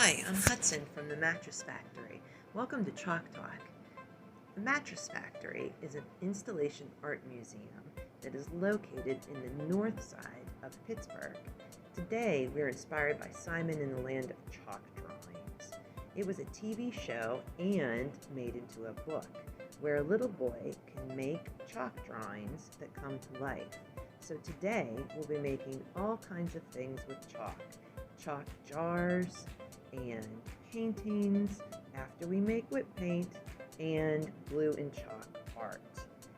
Hi, I'm Hudson from the Mattress Factory. Welcome to Chalk Talk. The Mattress Factory is an installation art museum that is located in the north side of Pittsburgh. Today, we're inspired by Simon in the Land of Chalk Drawings. It was a TV show and made into a book where a little boy can make chalk drawings that come to life. So today, we'll be making all kinds of things with chalk. Chalk jars and paintings after we whip paint, and glue and chalk art.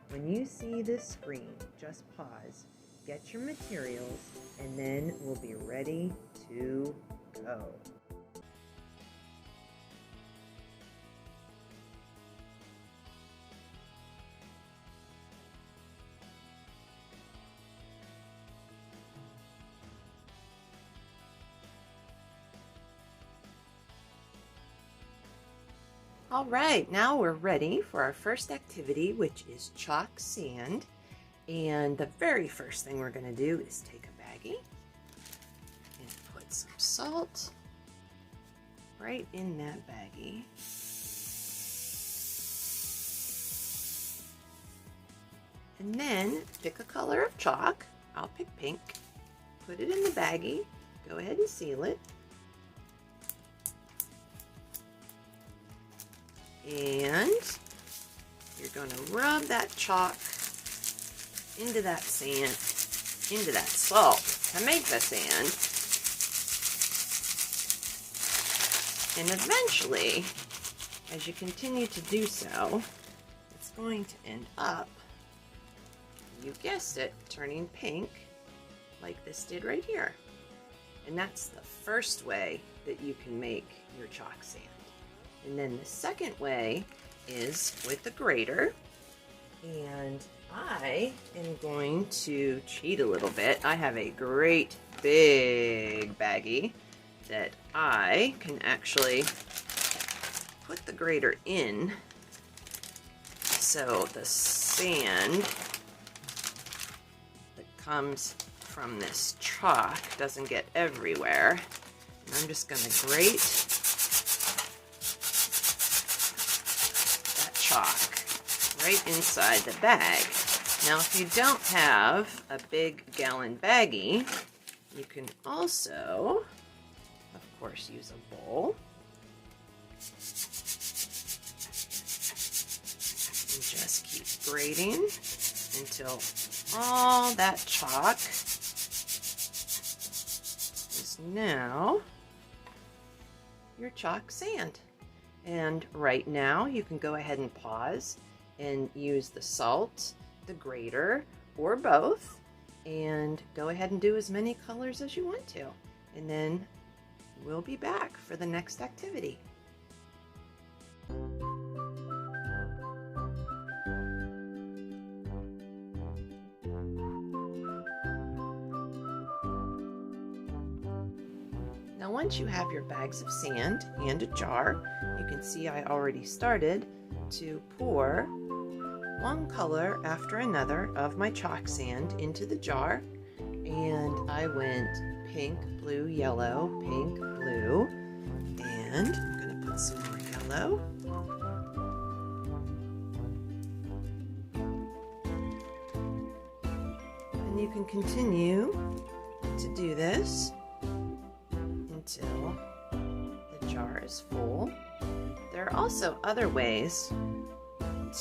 When you see this screen, just pause, get your materials, and then we'll be ready to go. All right, now we're ready for our first activity, which is chalk sand. And the very first thing we're going to do is take a baggie and put some salt right in that baggie. And then pick a color of chalk. I'll pick pink. Put it in the baggie. Go ahead and seal it. And you're going to rub that chalk into that sand, into that salt to make the sand. And eventually, as you continue to do so, it's going to end up, you guessed it, turning pink like this did right here. And that's the first way that you can make your chalk sand. And then the second way is with the grater. And I am going to cheat a little bit. I have a great big baggie that I can actually put the grater in so the sand that comes from this chalk doesn't get everywhere. And I'm just going to grate chalk right inside the bag. Now, if you don't have a big gallon baggie, you can also, of course, use a bowl. And just keep grating until all that chalk is now your chalk sand. And right now you can go ahead and pause and use the salt, the grater, or both, and go ahead and do as many colors as you want to. And then we'll be back for the next activity. Now, once you have your bags of sand and a jar, you can see I already started to pour one color after another of my chalk sand into the jar. And I went pink, blue, yellow, pink, blue, and I'm going to put some more yellow. And you can continue to do this until the jar is full. There are also other ways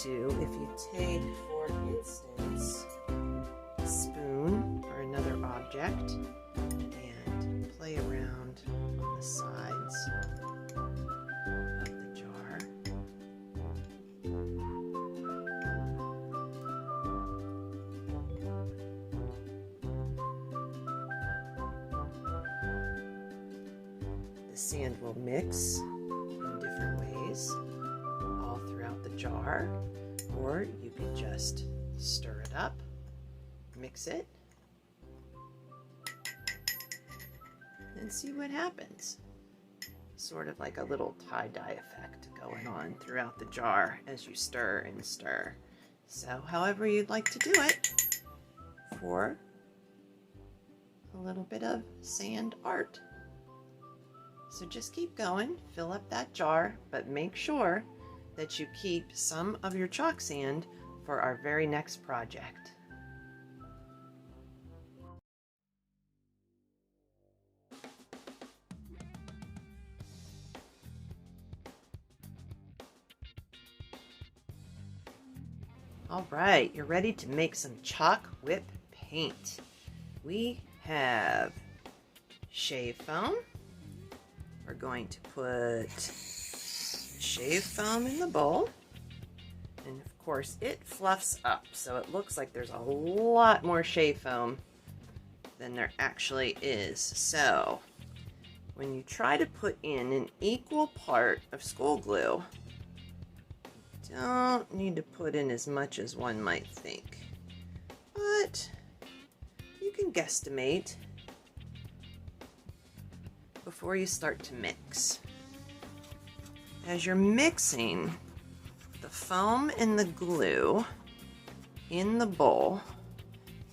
to, if you take, for instance, a spoon or another object and play around on the sides of the jar. The sand will mix in different ways all throughout the jar, or you can just stir it up, mix it, and see what happens. Sort of like a little tie-dye effect going on throughout the jar as you stir and stir. So however you'd like to do it for a little bit of sand art. So just keep going, fill up that jar, but make sure that you keep some of your chalk sand for our very next project. All right, you're ready to make some chalk whip paint. We have shave foam. We're going to put shave foam in the bowl. And of course, it fluffs up, so it looks like there's a lot more shave foam than there actually is. So when you try to put in an equal part of school glue, don't need to put in as much as one might think, but you can guesstimate before you start to mix. As you're mixing the foam and the glue in the bowl,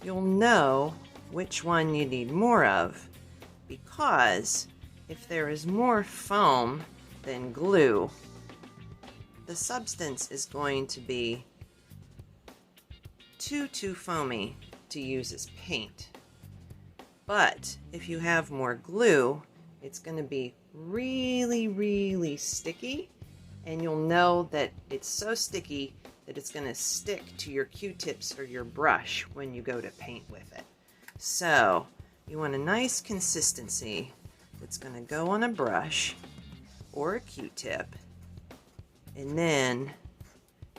you'll know which one you need more of, because if there is more foam than glue, the substance is going to be too foamy to use as paint. But if you have more glue, it's going to be really sticky, and you'll know that it's so sticky that it's going to stick to your Q-tips or your brush when you go to paint with it. So you want a nice consistency that's going to go on a brush or a Q-tip, and then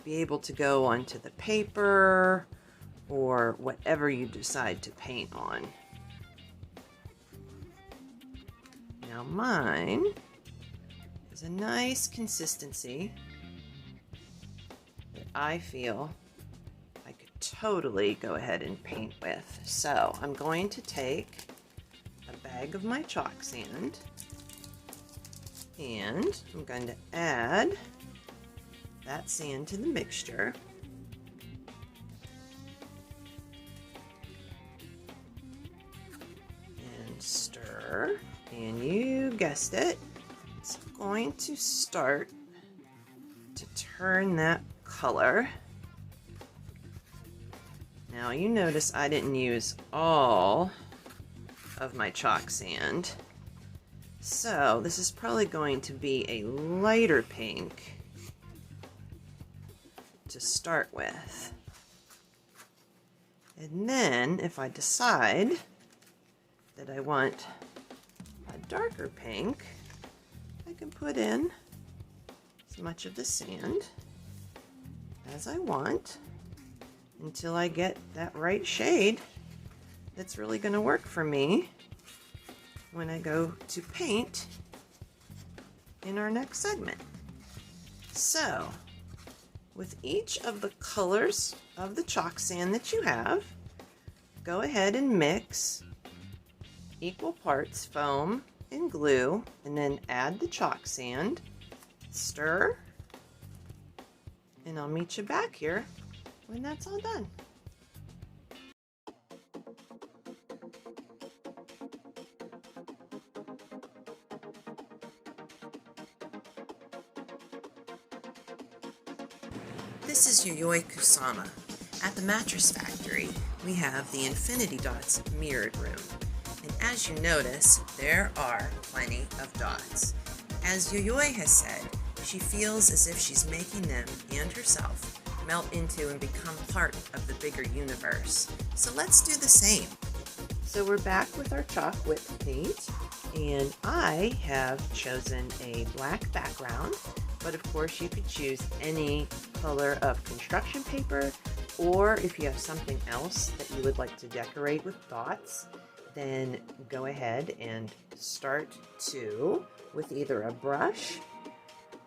be able to go onto the paper or whatever you decide to paint on. Now mine is a nice consistency that I feel I could totally go ahead and paint with. So I'm going to take a bag of my chalk sand, and I'm going to add that sand to the mixture. And stir. And you guessed it, it's going to start to turn that color. Now you notice I didn't use all of my chalk sand, so this is probably going to be a lighter pink to start with. And then if I decide that I want a darker pink, I can put in as much of the sand as I want until I get that right shade that's really going to work for me when I go to paint in our next segment. So with each of the colors of the chalk sand that you have, go ahead and mix equal parts foam and glue, and then add the chalk sand, stir, and I'll meet you back here when that's all done. This is Yayoi Kusama. At the Mattress Factory, we have the Infinity Dots mirrored room. And as you notice, there are plenty of dots. As Yayoi has said, she feels as if she's making them and herself melt into and become part of the bigger universe. So let's do the same. So we're back with our chalk whip paint, and I have chosen a black background, but of course you could choose any color of construction paper, or if you have something else that you would like to decorate with dots, then go ahead and start with either a brush,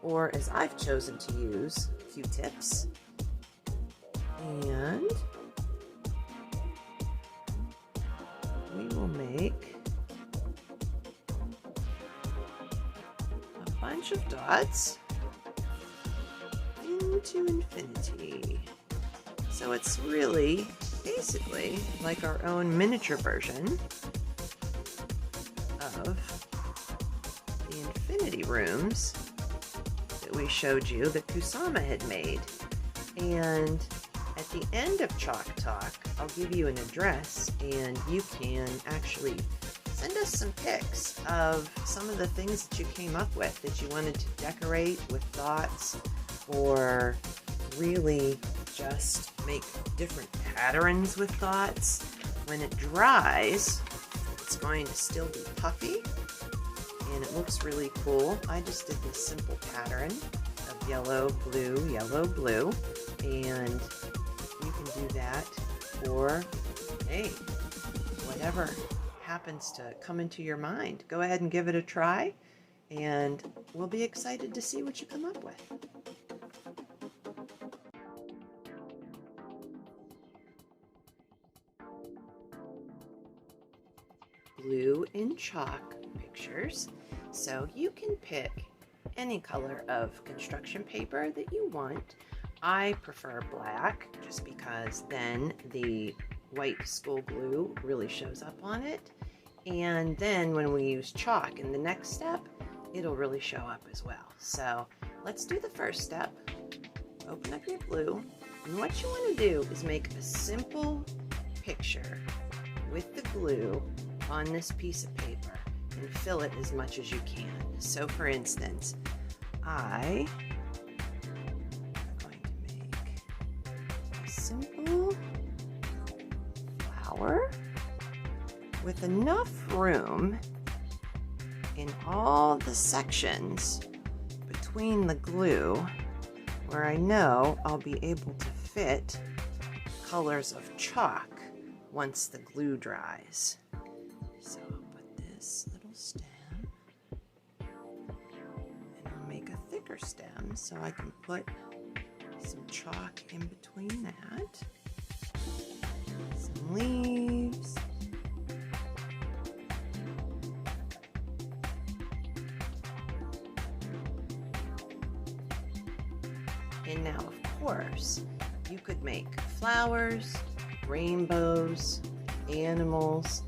or as I've chosen to use, Q-tips. And we will make a bunch of dots into infinity. So it's really basically like our own miniature version of the rooms that we showed you that Kusama had made. And at the end of Chalk Talk, I'll give you an address and you can actually send us some pics of some of the things that you came up with that you wanted to decorate with thoughts, or really just make different patterns with thoughts. When it dries, it's going to still be puffy and it looks really cool. I just did this simple pattern of yellow, blue, and you can do that for, hey, whatever happens to come into your mind. Go ahead and give it a try, and we'll be excited to see what you come up with. Glue and chalk pictures. So you can pick any color of construction paper that you want. I prefer black just because then the white school glue really shows up on it. And then when we use chalk in the next step, it'll really show up as well. So let's do the first step. Open up your glue. And what you want to do is make a simple picture with the glue on this piece of paper and fill it as much as you can. So for instance, I'm going to make a simple flower with enough room in all the sections between the glue where I know I'll be able to fit colors of chalk once the glue dries. So I'll put this little stem and I'll make a thicker stem so I can put some chalk in between that, some leaves, and now of course you could make flowers, rainbows, animals.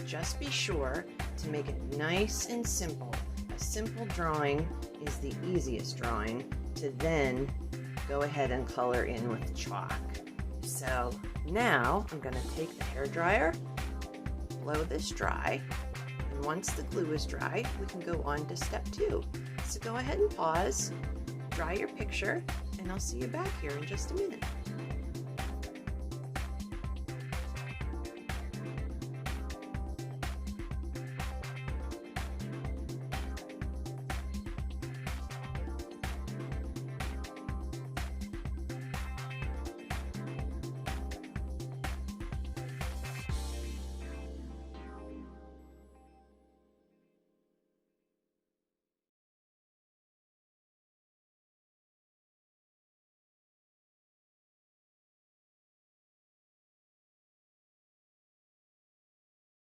Just be sure to make it nice and simple. A simple drawing is the easiest drawing to then go ahead and color in with chalk. So now I'm going to take the hairdryer, blow this dry, and once the glue is dry, we can go on to step 2. So go ahead and pause, dry your picture, and I'll see you back here in just a minute.